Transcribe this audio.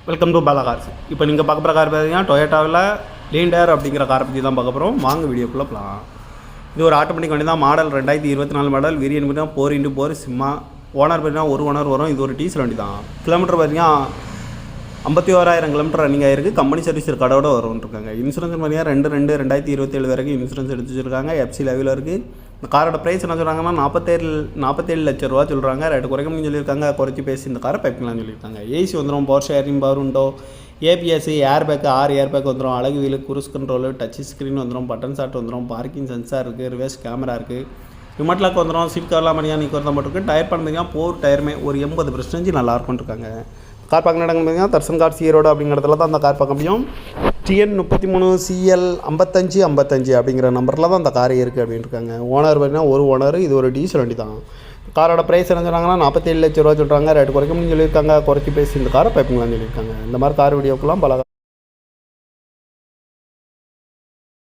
Welcome to Bala cars. இப்போ நீங்கள் பார்க்க போகிற கார் பார்த்தீங்கன்னா டொயோட்டாவில் லீண்டர் அப்படிங்கிற காரை பற்றி தான் பார்க்க போகிறோம். வாங்க வீடியோக்குள்ளே போகலாம். இது ஒரு ஆட்டோமேட்டிக் வண்டி தான். Model 2024 model. வேரியன்ட் பார்த்தீங்கன்னா 4x4 சிம்மா. ஓனர் பார்த்தீங்கன்னா ஒரு ஓனர் வரும். இது ஒரு டீசல் வண்டி தான். கிலோமீட்டர் பார்த்தீங்கன்னா 51,000 கிலோமீட்டர் ரன்னிங் ஆகிருக்கு. கம்பெனி சர்வீஸ் கடோட வரும்னு இருக்காங்க. இன்சூரன்ஸ் பார்த்தீங்கன்னா 2/2/2027 வரைக்கும் இன்சூரன்ஸ் எடுத்து வச்சுருக்காங்க. எஃப்சி லெவலில் இருக்குது. இந்த காரோட ப்ரைஸ் என்ன சொல்கிறாங்கன்னா 47 லட்ச ரூபா சொல்கிறாங்க. ரேட்டு குறைக்கணும்னு சொல்லியிருக்காங்க. குறைச்சி பேசி இந்த காரை பைப்பிங்களான்னு சொல்லியிருக்காங்க. ஏசி வந்துடும், power steering, power window, ABS, air bag 6 air bag வந்துடும், alloy wheel, cruise control, touch screen வந்துடும், பட்டன் ஷாட் வந்துடும், பார்க்கிங் சென்சார் இருக்குது, ரிவர்ஸ் கேமரா இருக்குது, ரிமோட் லாக் வந்துடும், சீட் கவர்லாம் மணியாக நீக்கு வரதான் போட்டிருக்கு. டயர் பார்த்தீங்கன்னா 4 டயருமே ஒரு 80% நல்லா இருக்கும்னு இருக்காங்க. கார் பார்க்க நடங்க பார்த்தீங்கன்னா தர்சன் கார்ஸ் ஈரோடு அப்படிங்கிறதுல தான் அந்த கார் பார்க்க முடியும். TN33CL 5555 அப்படிங்கிற நம்பரில் தான் அந்த கார் இருக்குது அப்படின்னு இருக்காங்க. ஓனர் பார்த்தீங்கன்னா ஒரு ஓனர். இது ஒரு டீசல் வண்டி தான். காரோட ப்ரைஸ் என்ன சொல்கிறாங்கன்னா 47 லட்ச ரூபா சொல்கிறாங்க. ரேட்டு குறைக்கணும்னு சொல்லியிருக்காங்க. குறைச்சி பேசி இந்த காரை பைப்பிங்களான்னு சொல்லியிருக்காங்க. இந்த மாதிரி கார் வீடியோக்கெல்லாம் பல